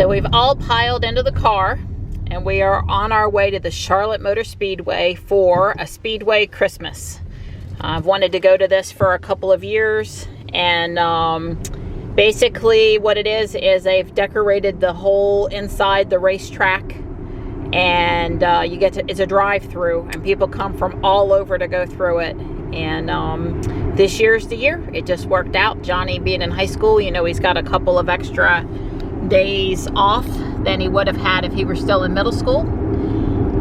So we've all piled into the car and we are on our way to the Charlotte Motor Speedway for a Speedway Christmas. I've wanted to go to this for a couple of years, and basically what it is they've decorated the whole inside the racetrack, and you get to, it's a drive-through and people come from all over to go through it. And this year's the year. It just worked out. Johnny being in high school, you know, he's got a couple of extra days off than he would have had if he were still in middle school.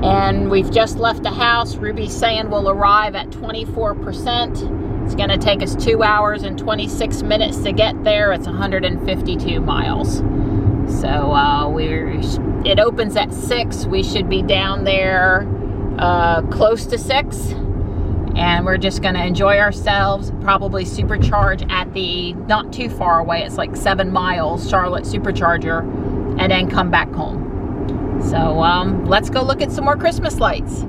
And we've just left the house. Ruby's saying we'll arrive at 24%. It's going to take us 2 hours and 26 minutes to get there. It's 152 miles. So it opens at 6. We should be down there close to 6. And we're just going to enjoy ourselves, probably supercharge at the, not too far away, it's like 7 miles, Charlotte Supercharger, and then come back home. So let's go look at some more Christmas lights.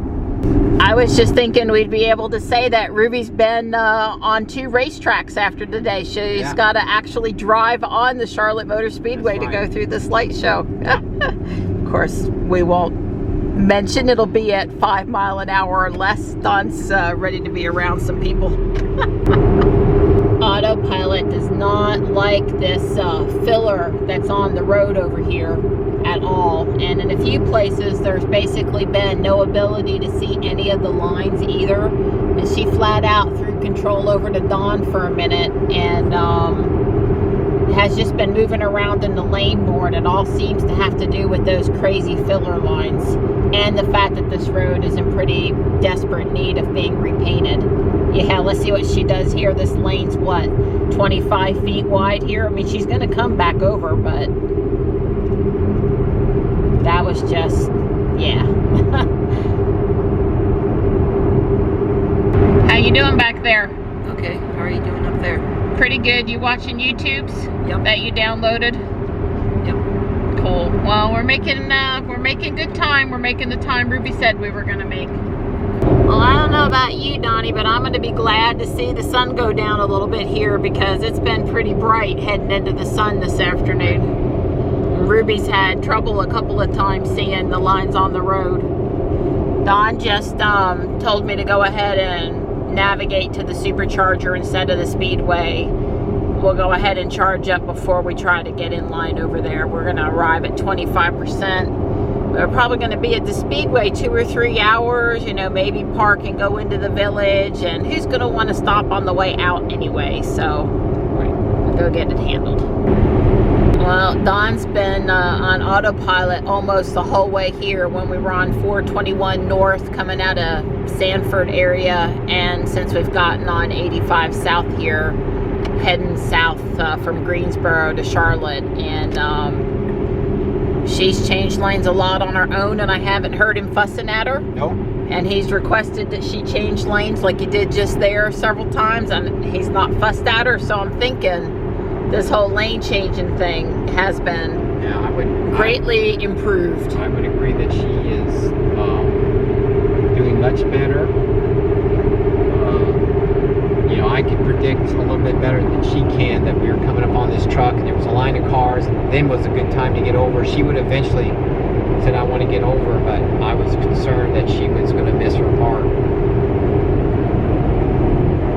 I was just thinking we'd be able to say that Ruby's been on 2 racetracks after today. She's got to actually drive on the Charlotte Motor Speedway to go through this light show. Of course, we won't mention it'll be at 5 miles an hour or less. Don's ready to be around some people. Autopilot does not like this filler that's on the road over here at all, and in a few places there's basically been no ability to see any of the lines either, and she flat out threw control over to Don for a minute and has just been moving around in the lane board. It all seems to have to do with those crazy filler lines and the fact that this road is in pretty desperate need of being repainted. Yeah, let's see what she does here. This lane's what, 25 feet wide here? I mean, she's gonna come back over, but that was just, yeah. How you doing back there? Okay, how are you doing up there? Pretty good. You watching YouTubes? Yep. That you downloaded? Yep. Cool. Well, we're making good time. We're making the time Ruby said we were gonna make. Well, I don't know about you, Donnie, but I'm gonna be glad to see the sun go down a little bit here because it's been pretty bright heading into the sun this afternoon. Ruby's had trouble a couple of times seeing the lines on the road. Don just told me to go ahead and navigate to the supercharger instead of the Speedway. We'll go ahead and charge up before we try to get in line over there. We're going to arrive at 25%. We're probably going to be at the Speedway 2 or 3 hours, you know, maybe park and go into the village, and who's going to want to stop on the way out anyway, so we'll go get it handled. Well, Don's been on autopilot almost the whole way here when we were on 421 North coming out of Sanford area, and since we've gotten on 85 South here, heading south from Greensboro to Charlotte, and she's changed lanes a lot on her own, and I haven't heard him fussing at her. Nope. And he's requested that she change lanes like he did just there several times, and he's not fussed at her, so I'm thinking this whole lane changing thing has been greatly improved. I would agree that she is doing much better. You know, I can predict a little bit better than she can that we were coming up on this truck and there was a line of cars and then was a good time to get over. She would eventually said, I want to get over, but I was concerned that she was going to miss her mark.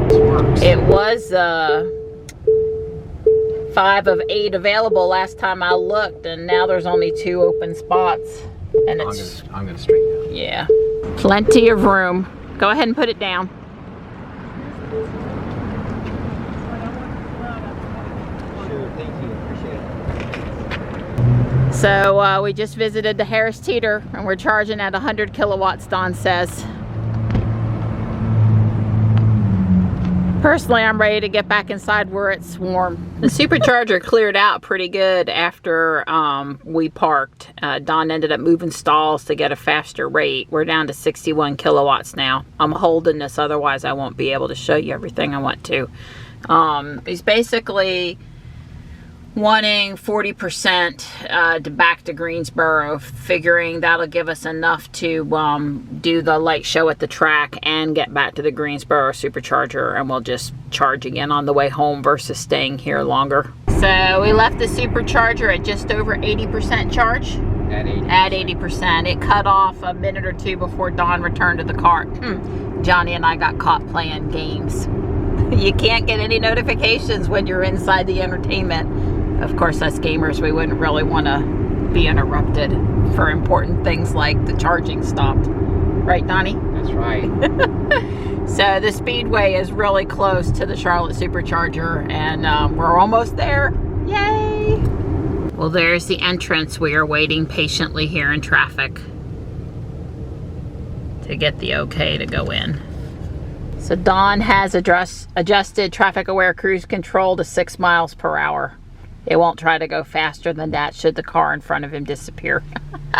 This works. It was 5 of 8 available last time I looked, and now there's only 2 open spots. And it's I'm gonna straighten out. Yeah, plenty of room. Go ahead and put it down. Sure, thank you, appreciate it. So we just visited the Harris Teeter, and we're charging at 100 kilowatts, Don says. Personally, I'm ready to get back inside where it's warm. The supercharger cleared out pretty good after we parked. Don ended up moving stalls to get a faster rate. We're down to 61 kilowatts now. I'm holding this, otherwise I won't be able to show you everything I want to. He's basically wanting 40% to back to Greensboro, figuring that'll give us enough to do the light show at the track and get back to the Greensboro supercharger, and we'll just charge again on the way home versus staying here longer. So we left the supercharger at just over 80% charge. At 80%. It cut off a minute or two before Dawn returned to the car. Johnny and I got caught playing games. You can't get any notifications when you're inside the entertainment. Of course, us gamers, we wouldn't really want to be interrupted for important things like the charging stopped. Right, Donnie? That's right. So the Speedway is really close to the Charlotte Supercharger, and we're almost there. Yay! Well, there's the entrance. We are waiting patiently here in traffic to get the okay to go in. So Dawn has adjusted traffic-aware cruise control to 6 miles per hour. It won't try to go faster than that should the car in front of him disappear.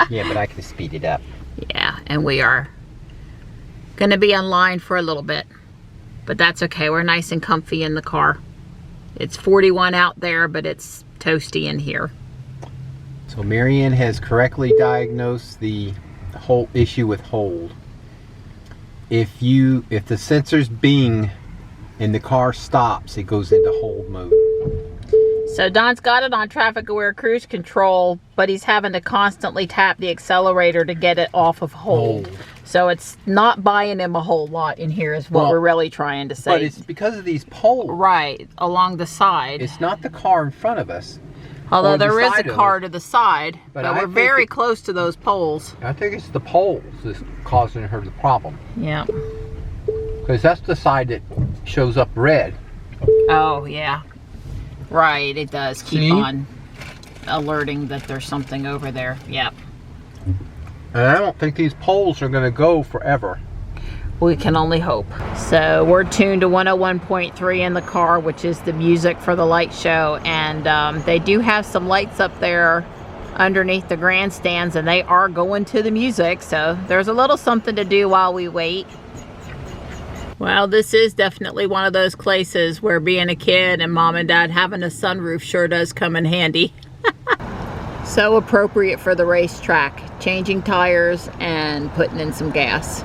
Yeah, but I can speed it up. Yeah, and we are going to be on line for a little bit. But that's okay. We're nice and comfy in the car. It's 41 out there, but it's toasty in here. So Marianne has correctly diagnosed the whole issue with hold. If the sensor's bing and the car stops, it goes into hold mode. So Don's got it on traffic aware cruise control, but he's having to constantly tap the accelerator to get it off of hold. So it's not buying him a whole lot in here is what we're really trying to say. But it's because of these poles. Right, along the side. It's not the car in front of us. Although there is a car to the side, but we're very close to those poles. I think it's the poles that's causing her the problem. Yeah. Because that's the side that shows up red. Oh, yeah. Right, it does keep on alerting that there's something over there. Yep. And I don't think these poles are going to go forever. We can only hope. So we're tuned to 101.3 in the car, which is the music for the light show. And they do have some lights up there underneath the grandstands, and they are going to the music. So there's a little something to do while we wait. Well, this is definitely one of those places where being a kid and mom and dad having a sunroof sure does come in handy. So appropriate for the racetrack, changing tires and putting in some gas.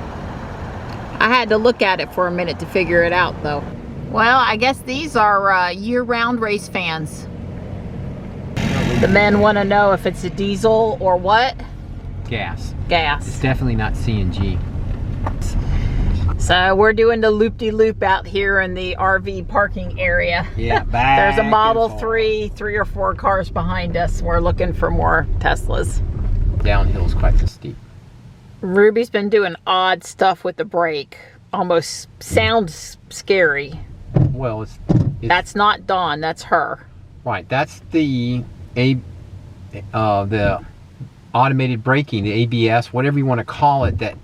I had to look at it for a minute to figure it out though. Well, I guess these are year-round race fans. The men want to know if it's a diesel or what? Gas. Gas. It's definitely not CNG. So we're doing the loop-de-loop out here in the RV parking area. Yeah, back. There's a Model 3, 3 or 4 cars behind us. We're looking for more Teslas. Downhill's quite steep. Ruby's been doing odd stuff with the brake. Almost sounds scary. Well, it's that's not Dawn, that's her. Right, that's the automated braking, the ABS, whatever you want to call it, that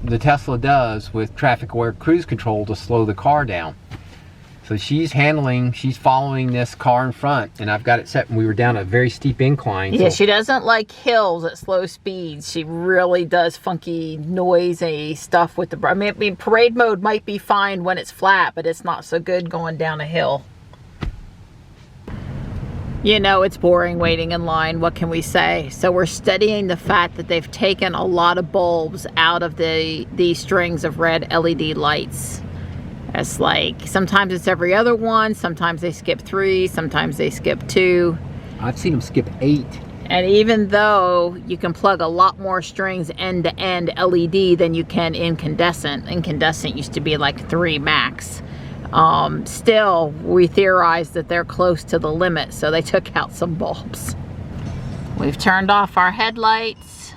the Tesla does with traffic aware cruise control to slow the car down. So she's following this car in front, and I've got it set, and we were down a very steep incline. Yeah, so she doesn't like hills at slow speeds. She really does funky, noisy stuff with the, I mean, parade mode might be fine when it's flat, but it's not so good going down a hill. You know, it's boring waiting in line. What can we say? So we're studying the fact that they've taken a lot of bulbs out of these strings of red LED lights. It's like, sometimes it's every other one, sometimes they skip 3, sometimes they skip 2. I've seen them skip 8. And even though you can plug a lot more strings end-to-end LED than you can incandescent. Incandescent used to be like 3 max. Still, we theorized that they're close to the limit, so they took out some bulbs. We've turned off our headlights.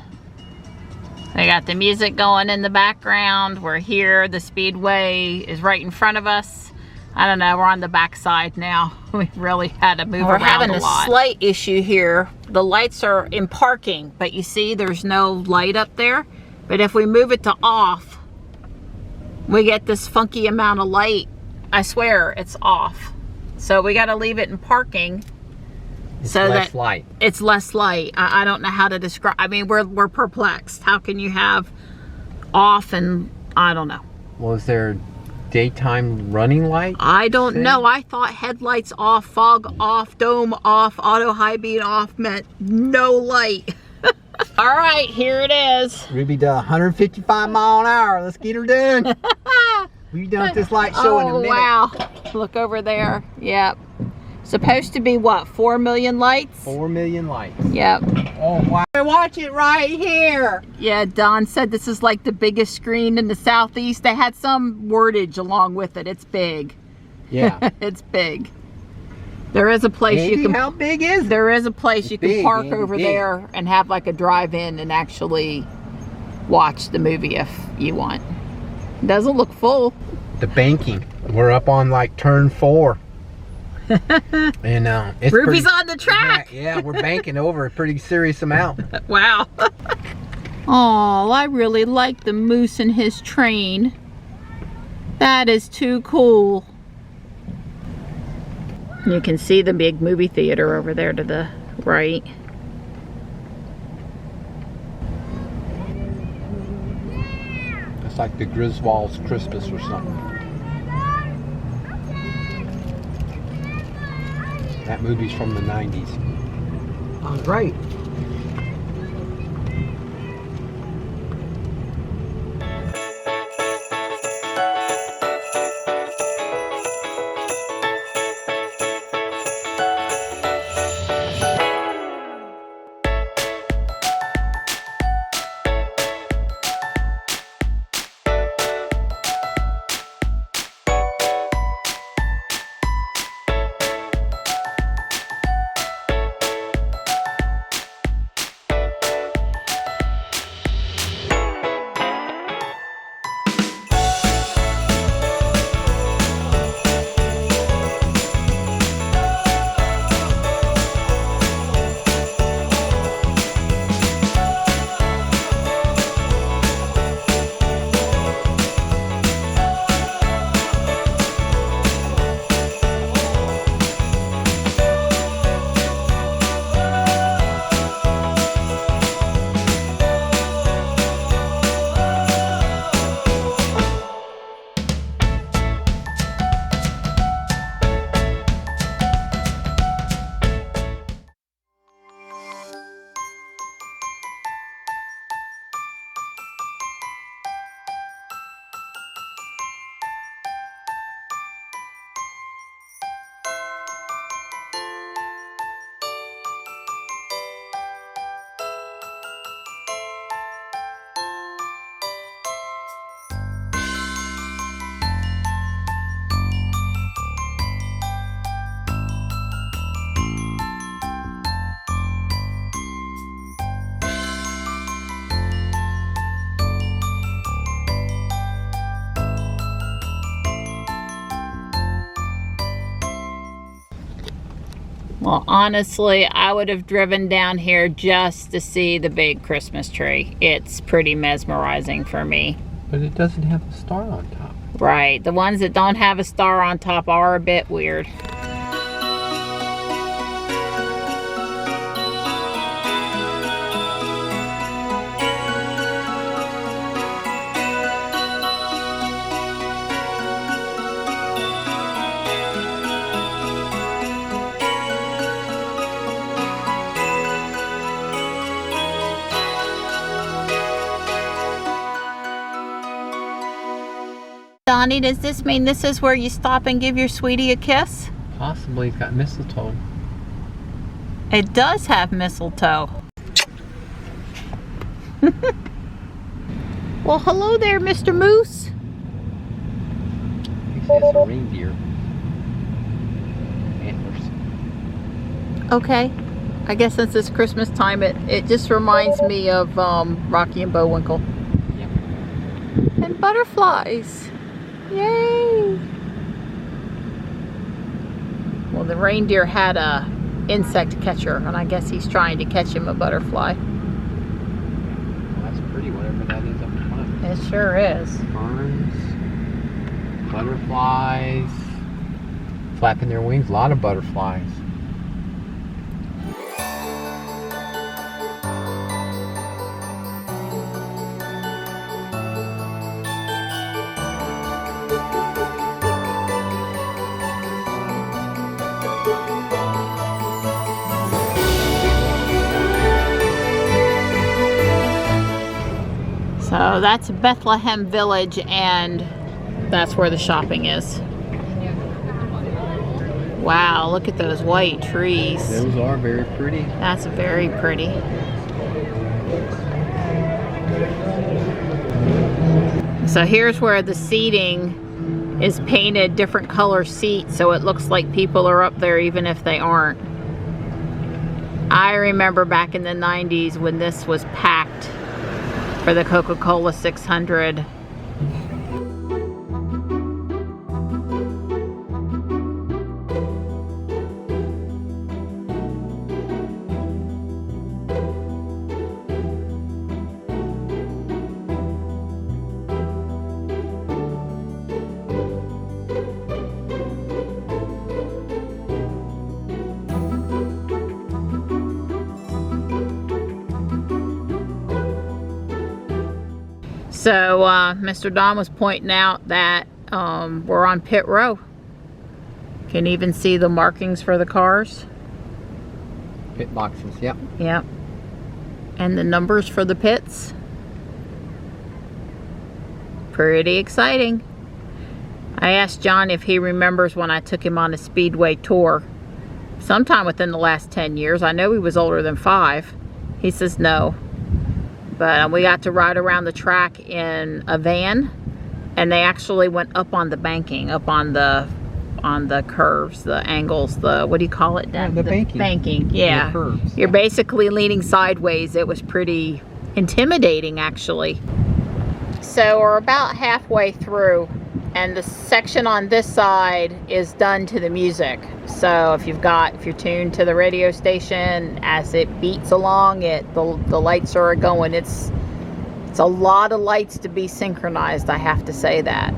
They got the music going in the background. We're here. The Speedway is right in front of us. I don't know. We're on the back side now. We really had to move around a lot. We're having a slight issue here. The lights are in parking, but you see there's no light up there. But if we move it to off, we get this funky amount of light. I swear it's off. So we got to leave it in parking. It's so less that light. It's less light. I don't know how to describe. I mean, we're perplexed. How can you have off and I don't know. Well, is there daytime running light? I don't know. I thought headlights off, fog off, dome off, auto high beam off meant no light. All right, here it is. Ruby does 155 mile an hour. Let's get her done. We'll be done with this light show in a minute. Wow. Look over there. Yep. Supposed to be what, 4 million lights? 4 million lights. Yep. Oh wow. Watch it right here. Yeah, Don said this is like the biggest screen in the southeast. They had some wordage along with it. It's big. Yeah. It's big. There is a place Andy, you can. how big is it? There is a place you can big, park Andy, over big. there and have like a drive-in and actually watch the movie if you want. It doesn't look full. The banking. We're up on like turn 4. And it's Ruby's pretty, on the track. Yeah, we're banking over a pretty serious amount. Wow. Oh, I really like the moose and his train. That is too cool. You can see the big movie theater over there to the right. It's like the Griswold's Christmas or something. That movie's from the 90s. All right. Well, honestly, I would have driven down here just to see the big Christmas tree. It's pretty mesmerizing for me. But it doesn't have a star on top. Right. The ones that don't have a star on top are a bit weird. Donnie, does this mean this is where you stop and give your sweetie a kiss? Possibly. It's got mistletoe. It does have mistletoe. Well, hello there, Mr. Moose. He says a reindeer. Antlers. Okay. I guess since it's Christmas time, it just reminds me of Rocky and Bullwinkle. Yep. And butterflies. Yay! Well, the reindeer had a insect catcher, and I guess he's trying to catch him a butterfly. Well, that's pretty, whatever that is up front. It sure is. Ferns, butterflies, flapping their wings, a lot of butterflies. So that's Bethlehem Village, and that's where the shopping is. Wow, look at those white trees. Those are very pretty. That's very pretty. So here's where the seating is painted different color seats, so it looks like people are up there even if they aren't. I remember back in the 90s when this was packed for the Coca-Cola 600. So Mr. Don was pointing out that we're on pit row. Can even see the markings for the cars. Pit boxes, yep. Yep. And the numbers for the pits. Pretty exciting. I asked John if he remembers when I took him on a Speedway tour. Sometime within the last 10 years. I know he was older than 5. He says no. But we got to ride around the track in a van, and they actually went up on the banking, up on the curves, the angles, the, what do you call it, Dad? The banking. Banking, yeah. The curves. You're basically leaning sideways. It was pretty intimidating, actually. So we're about halfway through, and the section on this side is done to the music. So if you're tuned to the radio station, as it beats along, the lights are going. It's a lot of lights to be synchronized, I have to say that.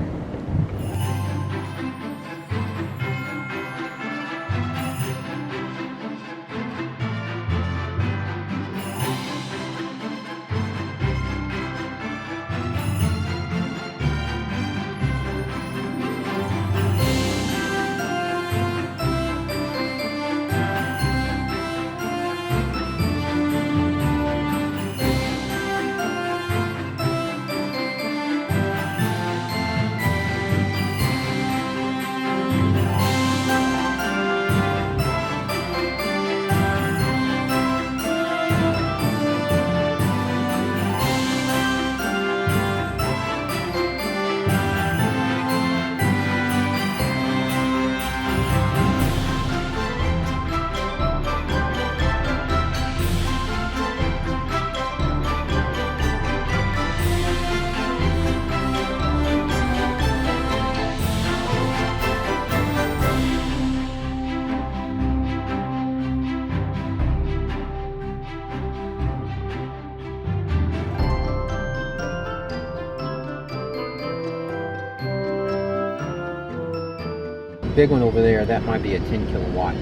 Big one over there, that might be a 10 kilowatt.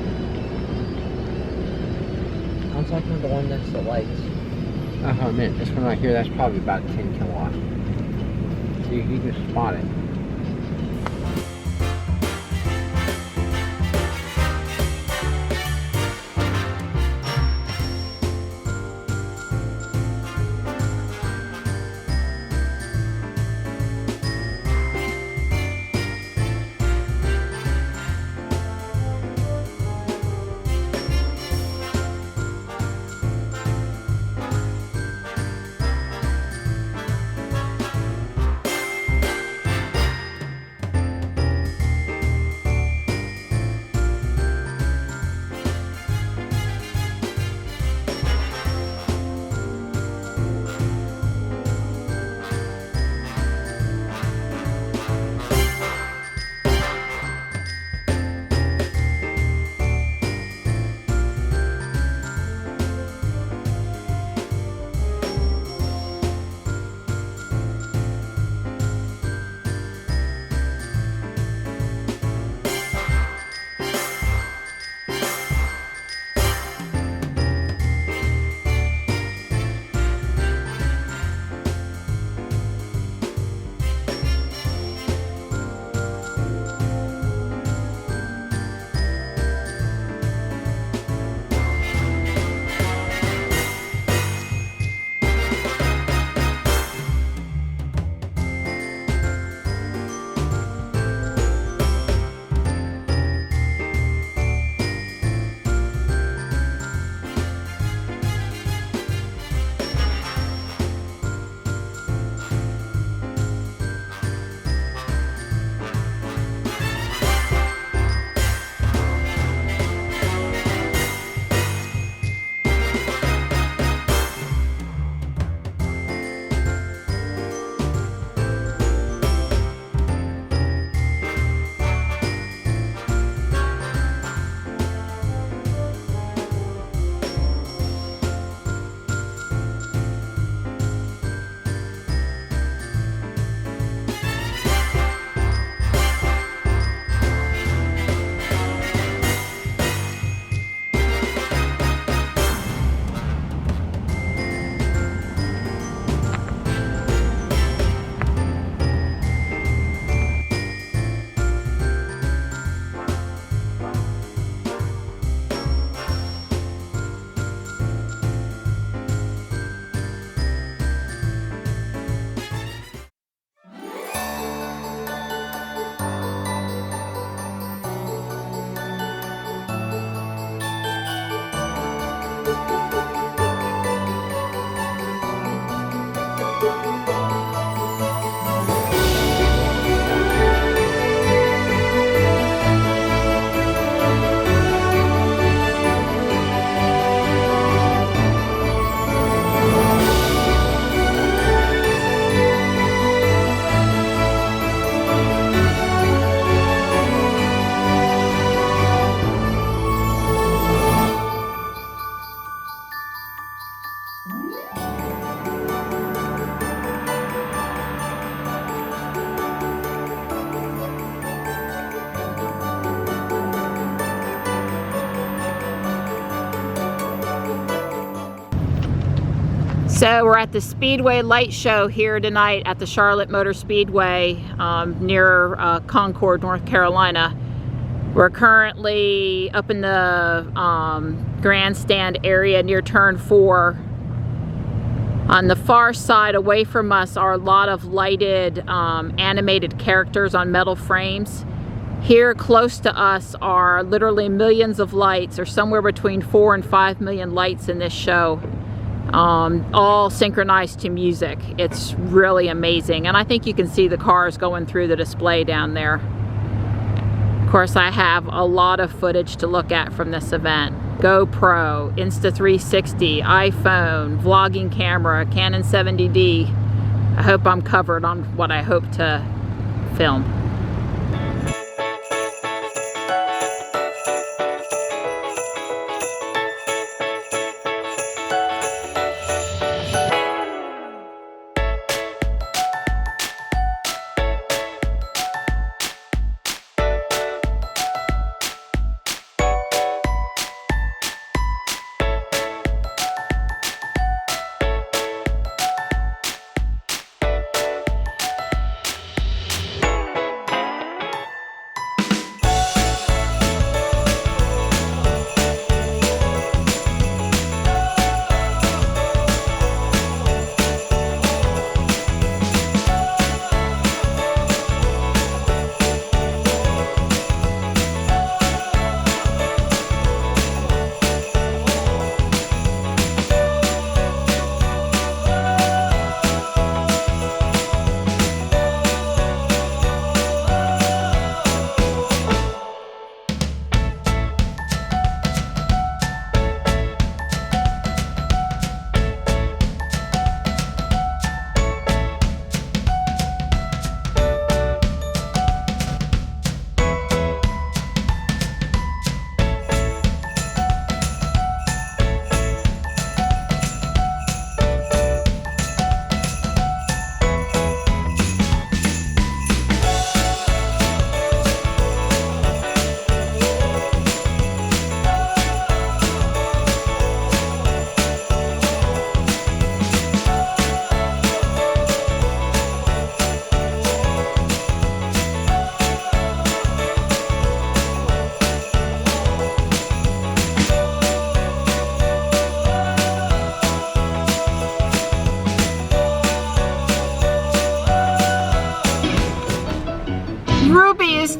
I'm talking about the one next to the lights. I meant this one right here, that's probably about 10 kilowatt. You can spot it. So we're at the Speedway light show here tonight at the Charlotte Motor Speedway near Concord, North Carolina. We're currently up in the grandstand area near turn 4. On the far side away from us are a lot of lighted animated characters on metal frames. Here close to us are literally millions of lights, or somewhere between 4 and 5 million lights in this show. All synchronized to music. It's really amazing, and I think you can see the cars going through the display down there. Of course, I have a lot of footage to look at from this event. GoPro, Insta360, iPhone, vlogging camera, Canon 70D. I hope I'm covered on what I hope to film.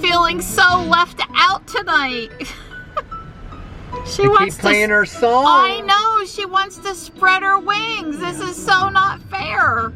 Feeling so left out tonight. She wants keep playing her song. I know, she wants to spread her wings. This is so not fair.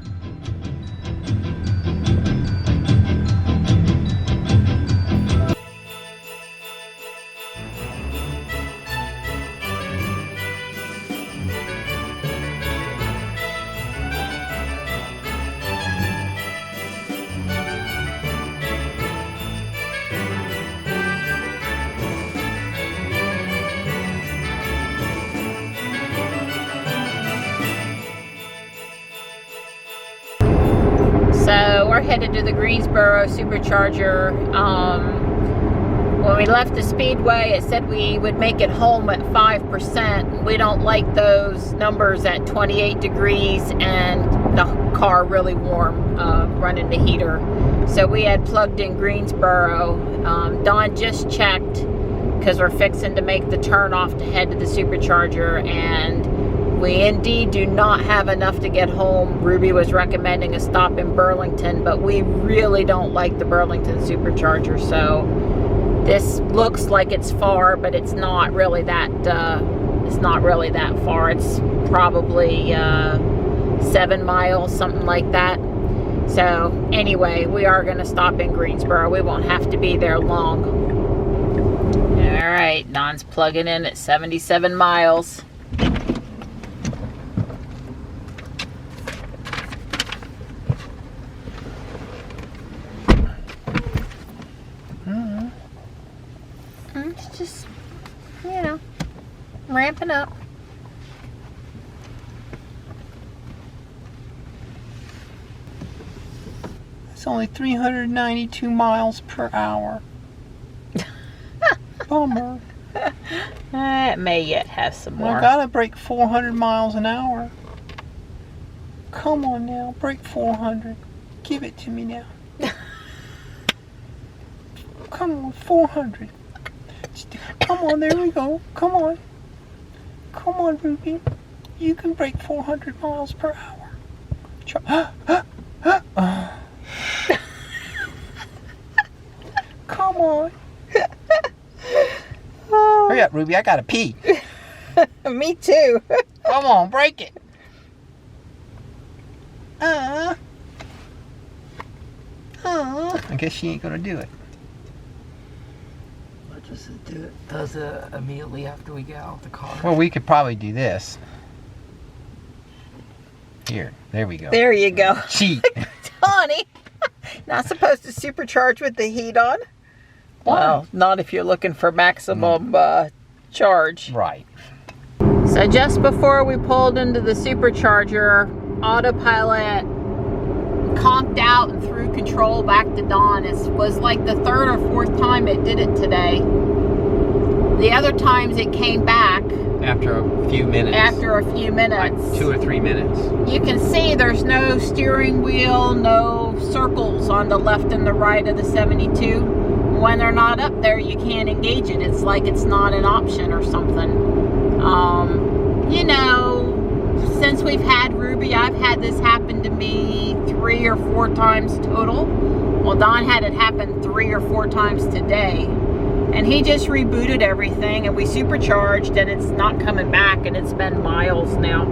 So we're headed to the Greensboro supercharger. When we left the Speedway, it said we would make it home at 5%. We don't like those numbers at 28 degrees and the car really warm, running the heater. So we had plugged in Greensboro. Dawn just checked because we're fixing to make the turn off to head to the supercharger, and we indeed do not have enough to get home. Ruby was recommending a stop in Burlington, but we really don't like the Burlington supercharger, so this looks like it's far, but it's not really that far. It's probably 7 miles, something like that. So anyway, we are going to stop in Greensboro. We won't have to be there long. All right, Don's plugging in at 77 miles. It's just, you know, ramping up. It's only 392 miles per hour. Bummer. It may yet have some more. I gotta break 400 miles an hour. Come on now, break 400. Give it to me now. Come on, 400. Come on, there we go. Come on. Come on, Ruby. You can break 400 miles per hour. Come on. Hurry up, Ruby. I gotta pee. Me too. Come on, break it. I guess she ain't gonna do it. What does it do? It does it immediately after we get out of the car. Well, we could probably do this. Here, there we go. There you go. Cheat. Honey, not supposed to supercharge with the heat on? Well, not if you're looking for maximum charge. Right. So just before we pulled into the supercharger, autopilot conked out and threw control back to Dawn. It was like the 3rd or 4th time it did it today. The other times it came back After a few minutes. after a few minutes. Like 2 or 3 minutes. You can see there's no steering wheel, no circles on the left and the right of the 72. When they're not up there, you can't engage it. It's like it's not an option or something. You know, since we've had Ruby, I've had this happen to me 3 or 4 times total. Well, Don had it happen 3 or 4 times today. And he just rebooted everything and we supercharged and it's not coming back, and it's been miles now.